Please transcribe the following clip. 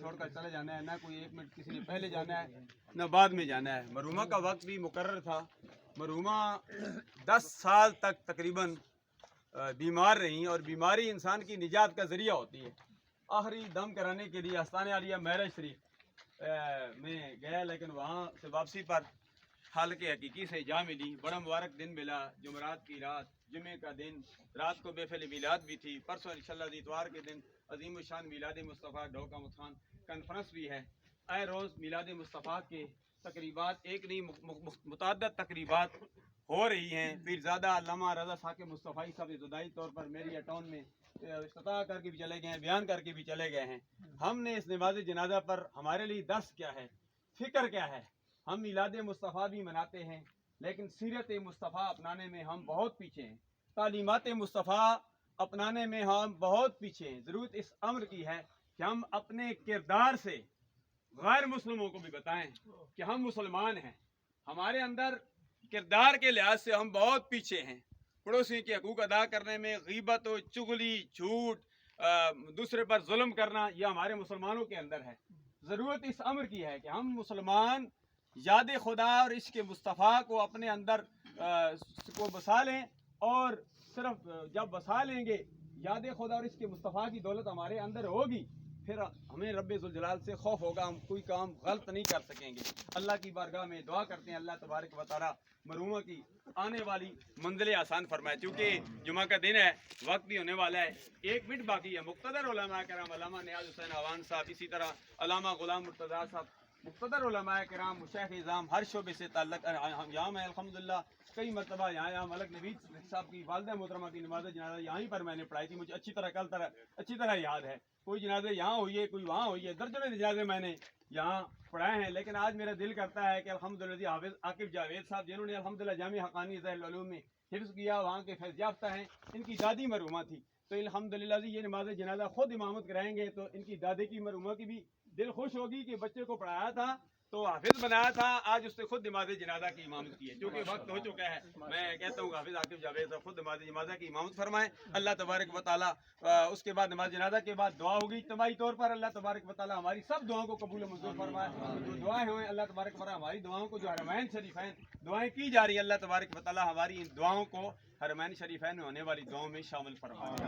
چھوڑ کر چلے جانا ہے، نہ کوئی 1 منٹ کسی نے پہلے جانا ہے نہ بعد میں جانا ہے۔ مرحومہ کا وقت بھی مقرر تھا۔ مرحومہ 10 سال تک تقریباً بیمار رہیں، اور بیماری انسان کی نجات کا ذریعہ ہوتی ہے۔ آخری دم کرانے کے لیے آستانِ عالیہ معراج شریف میں گیا، لیکن وہاں سے واپسی پر حالق حقیقی سے جا ملی۔ بڑا مبارک دن ملا، جمعرات کی رات، جمعے کا دن، رات کو محفل میلاد بھی تھی، پرسوں انشاءاللہ اتوار کے دن عظیم الشان میلاد مصطفیٰ ڈھوکا متخان کانفرنس بھی ہے۔ آئے روز میلاد مصطفیٰ کے تقریبات ایک نہیں متعدد تقریبات ہو رہی ہیں۔ پیرزادہ علامہ رضا ثاقب مصطفی صاحب ابتدائی طور پر میری اٹاؤن میں افتتاح کر کے بھی چلے گئے ہیں، بیان کر کے بھی چلے گئے ہیں۔ ہم نے اس نماز جنازہ پر ہمارے لیے درس کیا ہے، فکر کیا ہے؟ ہم میلاد مصطفیٰ بھی مناتے ہیں، لیکن سیرت مصطفیٰ اپنانے میں ہم بہت پیچھے ہیں، تعلیمات مصطفیٰ اپنانے میں ہم بہت پیچھے ہیں۔ ضرورت اس امر کی ہے کہ ہم اپنے کردار سے غیر مسلموں کو بھی بتائیں کہ ہم مسلمان ہیں۔ ہمارے اندر کردار کے لحاظ سے ہم بہت پیچھے ہیں۔ پڑوسی کے حقوق ادا کرنے میں غیبت و چغلی، جھوٹ، دوسرے پر ظلم کرنا، یہ ہمارے مسلمانوں کے اندر ہے۔ ضرورت اس امر کی ہے کہ ہم مسلمان یاد خدا اور عشق مصطفیٰ کو اپنے اندر کو بسا لیں، اور صرف جب بسا لیں گے یاد خدا اور عشق مصطفیٰ کی دولت ہمارے اندر ہوگی، پھر ہمیں رب ذوالجلال سے خوف ہوگا، ہم کوئی کام غلط نہیں کر سکیں گے۔ اللہ کی بارگاہ میں دعا کرتے ہیں اللہ تبارک و تعالیٰ مرحومہ کی آنے والی منزل آسان فرمائے۔ چونکہ جمعہ کا دن ہے، وقت بھی ہونے والا ہے، 1 منٹ باقی ہے۔ مقتدر علماء کرام علامہ نیاز حسین اعوان صاحب، اسی طرح علامہ غلام مرتضیٰ صاحب، مقتدر علماء کرام، مشائخ اعظام، ہر شعبے سے تعلق یہاں میں الحمدللہ کئی مرتبہ یہاں ملک نوید صاحب کی والدہ محترمہ کی نماز جنازہ یہاں ہی پر میں نے پڑھائی تھی، مجھے اچھی طرح یاد ہے۔ کوئی جنازے یہاں ہوئی ہے، کوئی وہاں ہوئی ہے، درجنوں جنازے میں نے یہاں پڑھائے ہیں۔ لیکن آج میرا دل کرتا ہے کہ الحمدللہ حافظ عاقب جاوید صاحب، جنہوں نے الحمدللہ جامع حقانی ذیل العلوم میں حفظ کیا، وہاں کے فیض یافتہ ہیں، ان کی دادی مرحومہ تھی، تو الحمدللہ یہ نماز جنازہ خود امامت کرائیں گے، تو ان کی دادی کی مرحومہ کی بھی دل خوش ہوگی کہ بچے کو پڑھایا تھا تو حافظ بنایا تھا، آج اس نے خود نماز جنازہ کی امامت کی ہے۔ چونکہ وقت ہو چکا ہے، میں کہتا ہوں حافظ عاقب جاوید صاحب خود نماز جنازہ کی امامت فرمائیں۔ اللہ تبارک و تعالیٰ اس کے بعد نماز جنازہ کے بعد دعا ہوگی اجتماعی طور پر، اللہ تبارک و تعالیٰ ہماری سب دعاؤں کو قبول و منظور فرمائے۔ جو دعائیں ہوئیں اللہ تبارک و تعالیٰ ہماری دعاؤں کو، جو حرمین شریفین دعائیں کی جا رہی ہیں، اللہ تبارک و تعالیٰ ہماری ان دعاؤں کو حرمین شریفین میں ہونے والی دعاؤں میں شامل فرمائے۔